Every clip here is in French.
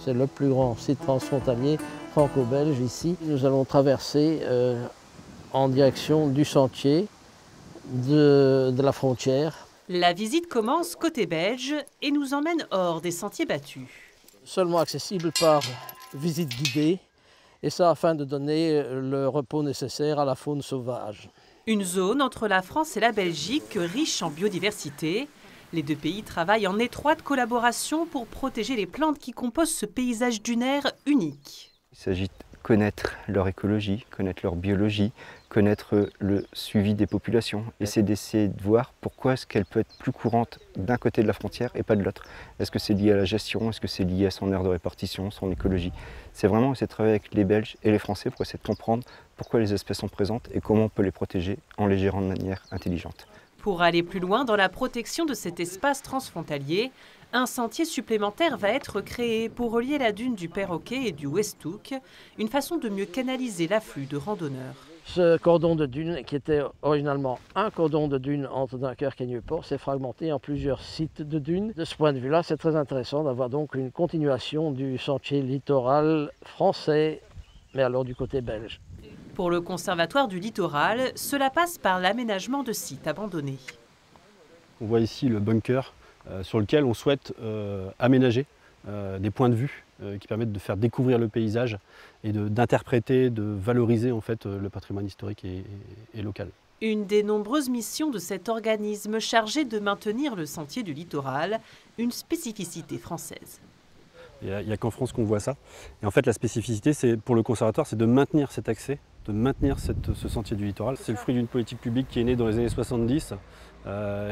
C'est le plus grand site transfrontalier franco-belge ici. Nous allons traverser en direction du sentier de la frontière. La visite commence côté belge et nous emmène hors des sentiers battus. Seulement accessible par visite guidée, et ça afin de donner le repos nécessaire à la faune sauvage. Une zone entre la France et la Belgique riche en biodiversité. Les deux pays travaillent en étroite collaboration pour protéger les plantes qui composent ce paysage dunaire unique. Il s'agit de connaître leur écologie, connaître leur biologie, connaître le suivi des populations. Et c'est d'essayer de voir pourquoi est-ce qu'elle peut être plus courante d'un côté de la frontière et pas de l'autre. Est-ce que c'est lié à la gestion? Est-ce que c'est lié à son aire de répartition, son écologie? C'est vraiment essayer de travailler avec les Belges et les Français pour essayer de comprendre pourquoi les espèces sont présentes et comment on peut les protéger en les gérant de manière intelligente. Pour aller plus loin dans la protection de cet espace transfrontalier, un sentier supplémentaire va être créé pour relier la dune du Perroquet et du Westhoek, une façon de mieux canaliser l'afflux de randonneurs. Ce cordon de dune, qui était originalement un cordon de dune entre Dunkerque et Nieuport, s'est fragmenté en plusieurs sites de dunes. De ce point de vue-là, c'est très intéressant d'avoir donc une continuation du sentier littoral français, mais alors du côté belge. Pour le Conservatoire du littoral, cela passe par l'aménagement de sites abandonnés. On voit ici le bunker sur lequel on souhaite aménager des points de vue qui permettent de faire découvrir le paysage et d'interpréter, de valoriser en fait le patrimoine historique et local. Une des nombreuses missions de cet organisme chargé de maintenir le sentier du littoral, une spécificité française. Il n'y a qu'en France qu'on voit ça. Et en fait, la spécificité, pour le conservatoire, c'est de maintenir cet accès, de maintenir ce sentier du littoral. C'est le fruit d'une politique publique qui est née dans les années 70,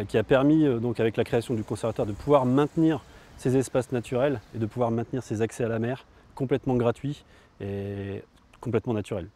qui a permis, donc, avec la création du conservatoire, de pouvoir maintenir ces espaces naturels et de pouvoir maintenir ces accès à la mer complètement gratuits et complètement naturels.